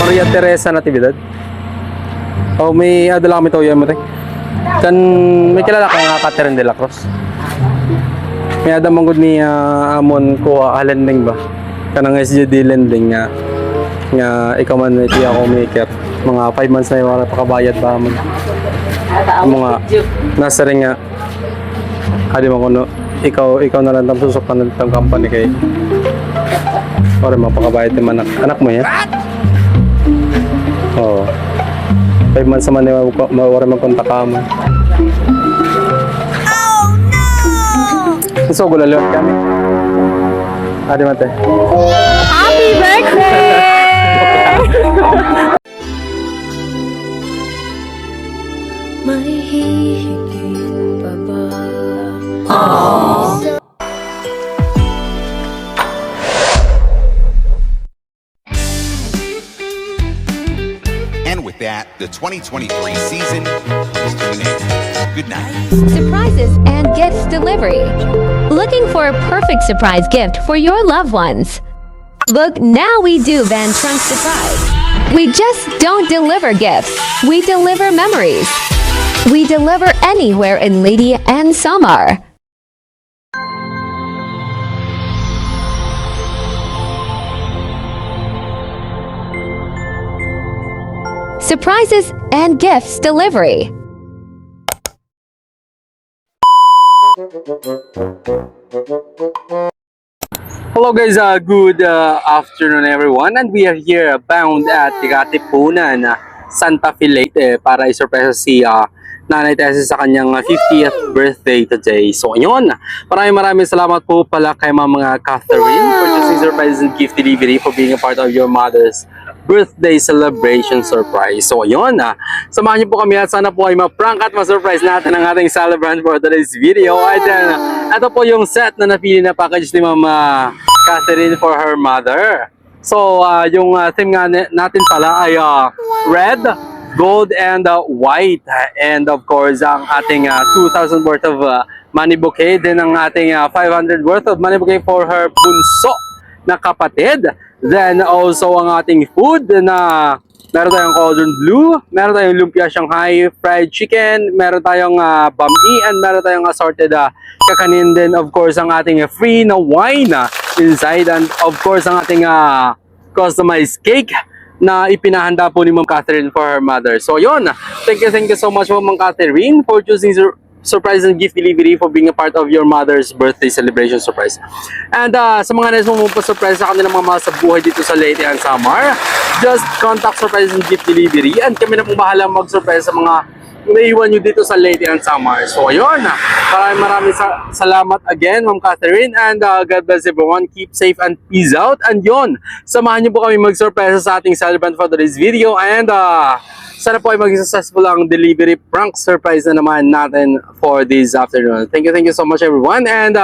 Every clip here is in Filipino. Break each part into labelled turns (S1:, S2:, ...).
S1: Maria Teresa Natividad. Oh, may adala kami to Yamre. Kan may kilala ka nga Catherine de la Cruz. May adam manggod ni amon ko halending ba. Kanang SGD lending nga ikaw man iti ako maker. Mga 5 months na yung wala pa kabayad ba man. Mga nasa ring nga adi mo kuno ikaw na lang susok ka ng company kay or mapakabayad ni anak mo yan. Oh. 5 months naman yung mawari magkontak ka mo. Oh no! So gulalot kami. Adi mate.
S2: Happy birthday!
S3: May hihigit pa ba?
S4: And with that, the 2023 season is to an end. Good night.
S2: Surprises and gifts delivery. Looking for a perfect surprise gift for your loved ones? Look, now we do Van Trunk Surprise. We just don't deliver gifts. We deliver memories. We deliver anywhere in Lady and Samar. Surprises and gifts delivery.
S1: Hello guys, good afternoon everyone, and we are here bound at Katipunan, Santa Fe Leyte para i-surprise si Nanay Tessie sa kanyang 50th birthday today. So ayun, maraming salamat po pala kay mga Catherine for choosing surprise and gift delivery, for being a part of your mother's birthday celebration surprise. So ayun, samahan niyo po kami at sana po ay ma-prank at ma-surprise natin ang ating celebrant for today's video. At ito po yung set na napili na package ni Mama Catherine for her mother. So yung theme nga natin pala ay red, gold, and white. And of course, ang ating 2,000 worth of money bouquet, din ang ating 500 worth of money bouquet for her bunso na kapatid. Then also ang ating food na meron tayong cauldron blue, meron tayong lumpia Shanghai fried chicken, meron tayong bami, and meron tayong assorted kakanin. Then of course ang ating free na wine inside, and of course ang ating customized cake na ipinahanda po ni Ma'am Catherine for her mother. So yun, thank you so much Ma'am Catherine for choosing surprise and gift delivery, for being a part of your mother's birthday celebration surprise. And sa mga nais mong surprise sa kanilang mga mahal sa buhay dito sa Leyte and Samar, just contact surprise and gift delivery, and kami na pong bahala mag-surprise sa mga naiwan nyo dito sa Leyte and Samar. So ayun, maraming salamat again Ma'am Catherine, and God bless everyone. Keep safe and peace out. And yun, samahan nyo po kami mag-surprise sa ating celebrant for today's video, and sana po ay maging successful ang delivery prank surprise na naman natin for this afternoon. Thank you so much everyone, and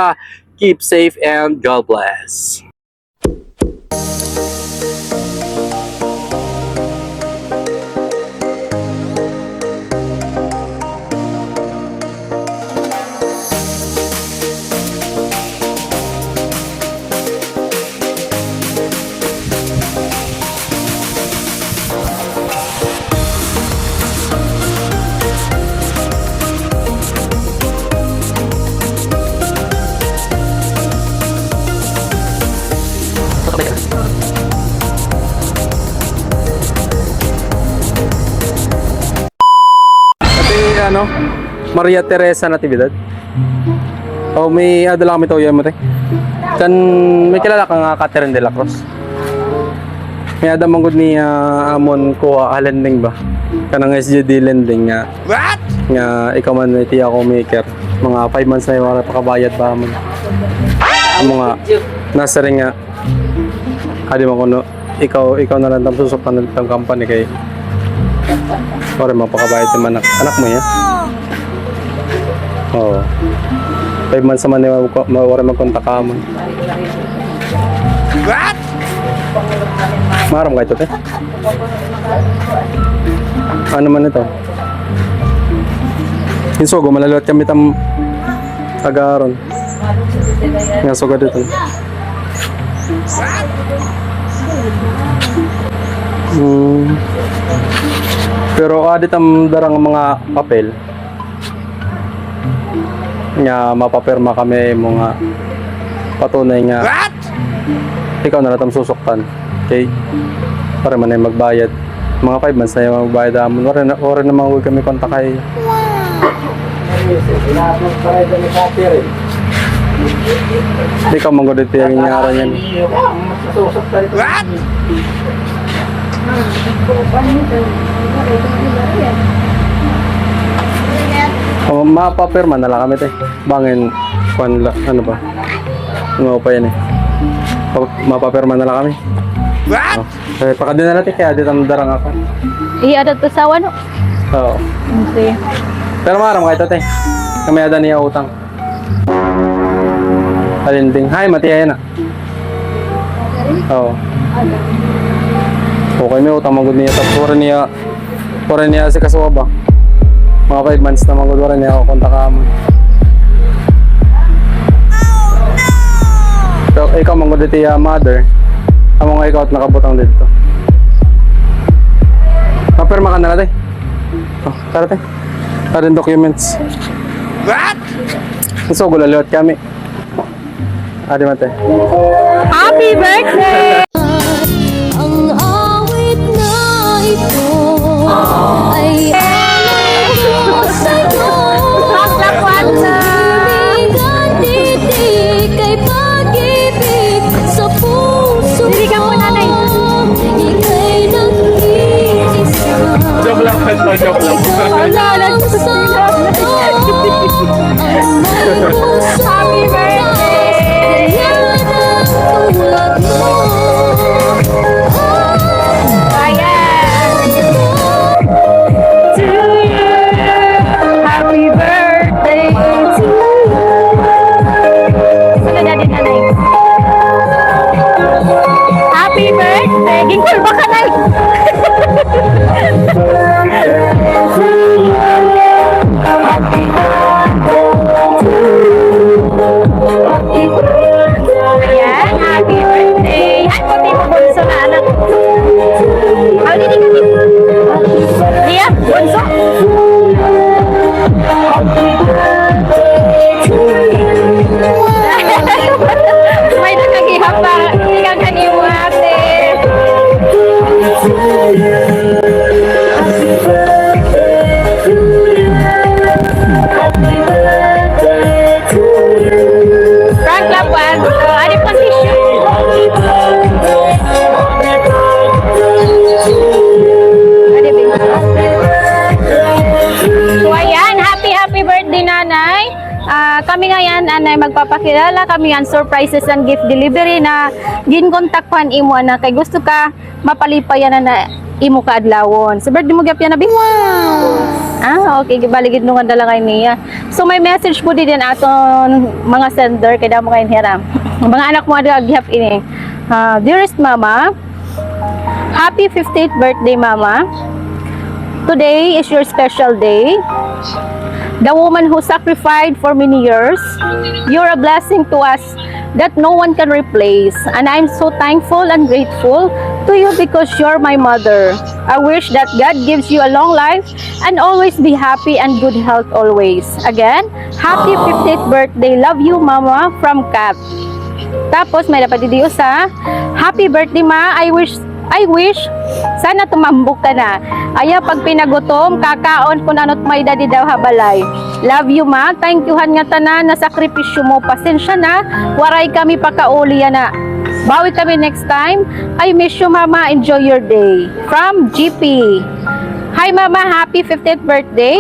S1: keep safe and God bless. Ano? Maria Teresa Natividad. Oh, may adala kami to Yamre. Kan may kilala ka nga Catherine de la Cruz. May adam manggod ni amon ko halending ba. Kanang SGD lending nga ikaw man iti ako maker. Mga 5 months na yung wala pa kabayad ba man. Mga nasa ring nga adi mo kuno ikaw na lang susok ka ng company kay or mapakabayad ni anak mo yan. Oh. 5 months naman yung mawari magkontak ka mo. What? Maram ka ito, te? Ano man ito? Yung sogo, malalawat kami tam agaron. Nga sogo dito. Pero adit ang darang mga papel. Nga mapapirma kami mga patunay nga.
S4: What?
S1: Ikaw na natam susuktan. Okay? Para man ay magbayad. Mga 5 months na yung magbayad amon. Wala namang huwag kami kontakay. Hindi ka manggodit yung inyaran yan.
S4: What?
S1: Mapapirma na lang kami tayo. Bangin, ano ba? Ano pa yan eh. Mapapirma na lang kami.
S4: What?
S1: Pakadin na natin kaya dito ang darang ako.
S3: Iya, to sa ano?
S1: Oo.
S3: Okay.
S1: Pero maram kahit ate. Kami ada niya utang. Alinding. Hi, Matiya na. Oo. Okay, may utang magod niya. Tapos pura niya si Kasuwa ba? Mga 5 months na magod niya ako kontak mo. So, ikaw magod dito yung mother. Amo nga ikaw at nakabutang dito. Papirma ka na natin. Oh, tara tayo. Tara yung documents.
S4: What?
S1: So, gulaliwat kami. Adi mate.
S3: Happy birthday!
S2: Ang awit na ito ay alam ko sa'yo. Ibig at titik ay pag-ibig sa puso
S3: Dili ka po, nanay.
S2: Ika'y nag-iisa.
S1: Joke lang.
S2: Wala lang sa
S3: Happy birthday!
S2: Yan ang tulad mo.
S3: Ayan! To you! Happy birthday to you! Ano daddy nanay? Happy birthday! Gingkol ba ka nay? Ayan, happy birthday! Ay, puti mo bunso na anak. How did you get it? Dia, bunso? May nakagihap pa. Ikaw kanimo ate. Frank Lapuan. Ano position? So ayan, happy birthday nanay. Kami ngayon anay magpapakilala kami ang surprises and gift delivery na ginkontakpan imo na kay gusto ka mapalipayan na imo ka adlawon. Sa birthday mo gyap yan abi. Ah, okay, gibaligid nung dala kay niya. So may message po din aton mga sender kay damo kay hiram. Mga anak mo ada gihap ini. Dearest mama, happy 50th birthday mama. Today is your special day. The woman who sacrificed for many years. You're a blessing to us that no one can replace. And I'm so thankful and grateful to you because you're my mother. I wish that God gives you a long life and always be happy and good health always. Again, happy 50th birthday. Love you, Mama, from Cap. Tapos may dapat didiyo sa happy birthday ma. I wish sana tumambok ka na. Aya pag pinagutom, kakaon kung ano't may dadi daw habalay. Love you ma. Thank you han nga tanan na sakripisyo mo. Pasensya na. Waray kami pakauli na. Bawi kami next time. I miss you mama. Enjoy your day. From GP. Hi mama, happy 50th birthday.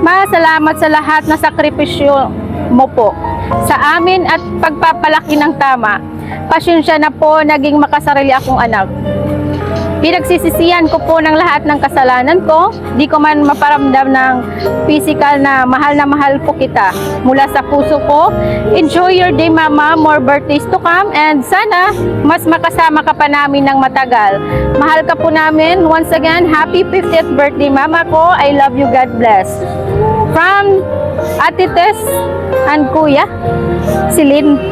S3: Ma, salamat sa lahat na sakripisyo mo po sa amin at pagpapalaki ng tama. Pasensya na po naging makasarili akong anak. Pinagsisisihan ko po ng lahat ng kasalanan ko. Di ko man maparamdam ng physical na mahal po kita. Mula sa puso ko, enjoy your day mama, more birthdays to come, and sana mas makasama ka pa namin ng matagal. Mahal ka po namin. Once again, happy 50th birthday mama ko. I love you, God bless. From Ate Tess and Kuya Silin.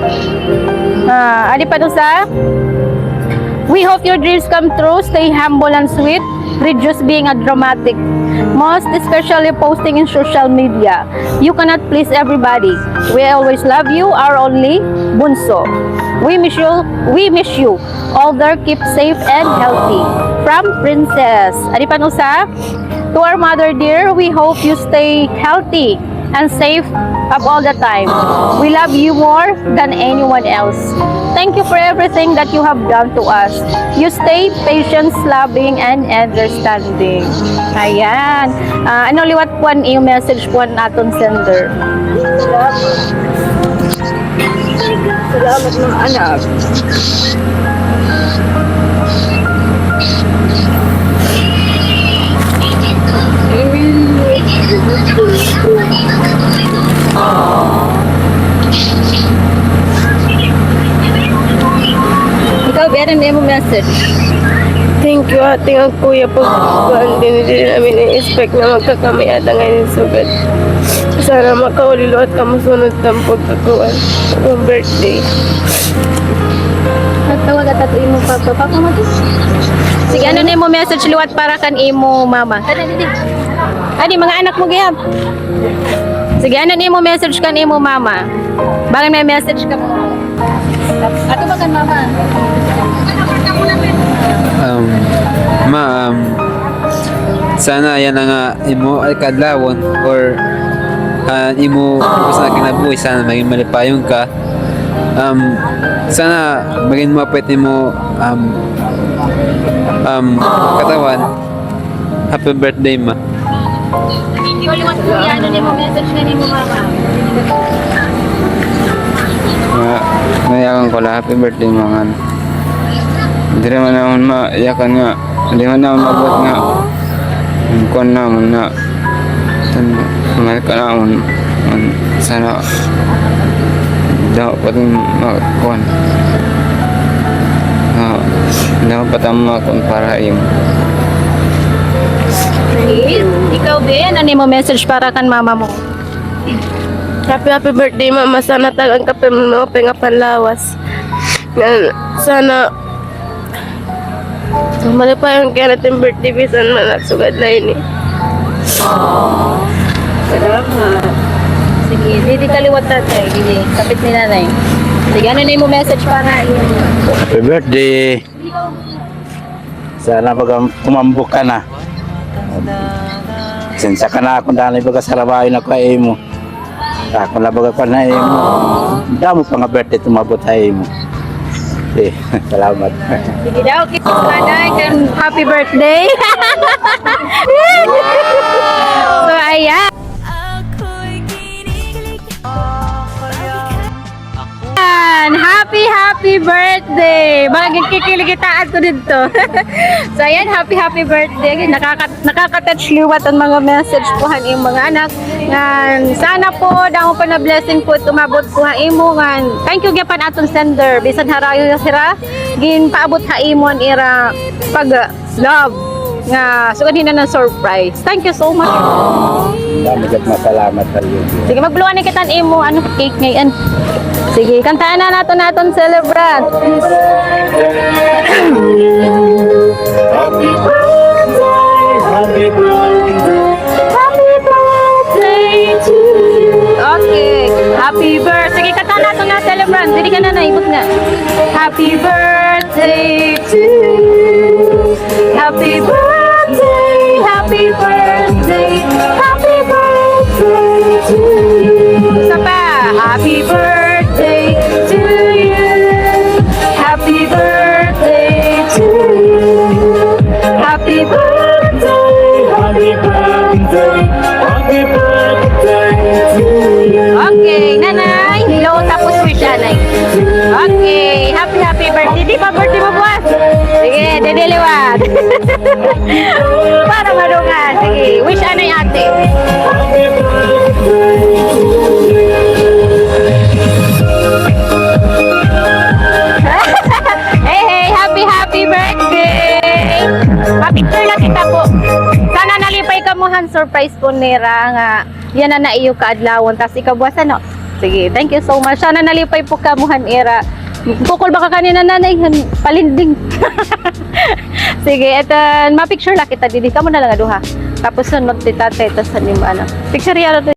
S3: Adi pa doon sa We hope your dreams come true. Stay humble and sweet. Reduce being a dramatic. Most especially posting in social media. You cannot please everybody. We always love you, our only bunso. We miss you. We miss you. All there, keep safe and healthy. From Princess. Adi panusa? To our mother dear, we hope you stay healthy and safe up all the time. We love you more than anyone else. Thank you for everything that you have done to us. You stay patient, loving, and understanding. Ayan. Ano liwat po yung message po natin sender?
S5: Salamat mga anak.
S3: Ikaw, Beren, ano yung message?
S5: Thank you ating ang kuya pag hindi namin na-expect na magkakamay ata ngayon sugad. Sana makaulilo at kamusunod ng pagkakuan. Ang birthday.
S3: Tawag at ito imo papa. Papa mo to? Sige, ano na yung message liwat para kan imo mama? Adi, mga anak mo gihap. Sige, ano na yung message kan imo mama? Barang may message ka mo. Ato ba kan mama?
S6: Sana yan nga imo ay kadlawon or imo sa kinabuhi sana maging malipayong ka. Sana maging mapait mo katawan. Happy birthday ma.
S3: Hindi ko liwat ko yan. Ano na yung message kan imo mama?
S6: Mayakan ko lang happy birthday mga ano. Hindi naman naman maiyakan nga. Hindi naman naman mabot nga. Kuan naman na mahal ka naman. Sana dapat pa rin makakuan. Dapat pa tama makakun para yung
S3: Ikaw, Ben, ano yung message para kan mama mo?
S5: Happy birthday mama. Sana tagang kape mo nga panlawas. Sana malipayong kaya natin birthday bisan man at sugad na yun eh. Salamat.
S3: Sige, hindi kaliwat tatay. Hindi, kapit ni nanay. Sige, ano na yung message para iyo?
S7: Happy birthday. Sana baga tumambok ka na. Sinsa ka na akong dali baga sarabahin ako ay mo. Ako na baga pa na mo. Damo pa nga birthday tumabot ay mo. Eh, salamat.
S3: Sige daw, kiss nanay and happy birthday. So, ayan. Happy birthday! Mga kikikitaan ko dito. So, ayan, happy birthday. Nakaka-touch liwat ang mga message po yung mga anak. Ngan, sana po, damo pa na blessing po tumabot po imo. Ngan, thank you gapan aton sender. Bisan harayo sira, gin paabot imo ang ira pag love. Nga, so kanina ng surprise. Thank you so much.
S7: Dami kat masalamat sa iyo.
S3: Sige, magbuluan ni kitan imo ano cake ngayon. Sige, kantaan na naton celebrate. Happy birthday to you. Okay. Happy birthday. Sige, kantaan naton na celebrate. Dili ka na naibot nga. Happy birthday to you. Happy birthday. Happy birthday. Happy birthday to you. Isa pa. Happy birthday to you. Happy birthday to you. Happy birthday. Happy birthday. Happy birthday to you. Okay, nanay. Hello, tapos wish nanay. Okay, happy birthday. Di ba birthday mo buwas? Sige, dedeliwat. Para madungan. Sige, wish anay ate. Hey, happy birthday! Pa-picture na kita po. Sana nalipay ka mo han surprise po nira nga yan na iyo kaadlawon tas ikaw buwasan no. Sige, thank you so much. Sana nalipay po ka mo han era Tukol baka kanina nanay, palinding. Sige, eto, ma-picture lang kita didi. Kamu na lang aduha. Tapos sunod ti tatay, tapos ano. Picture yan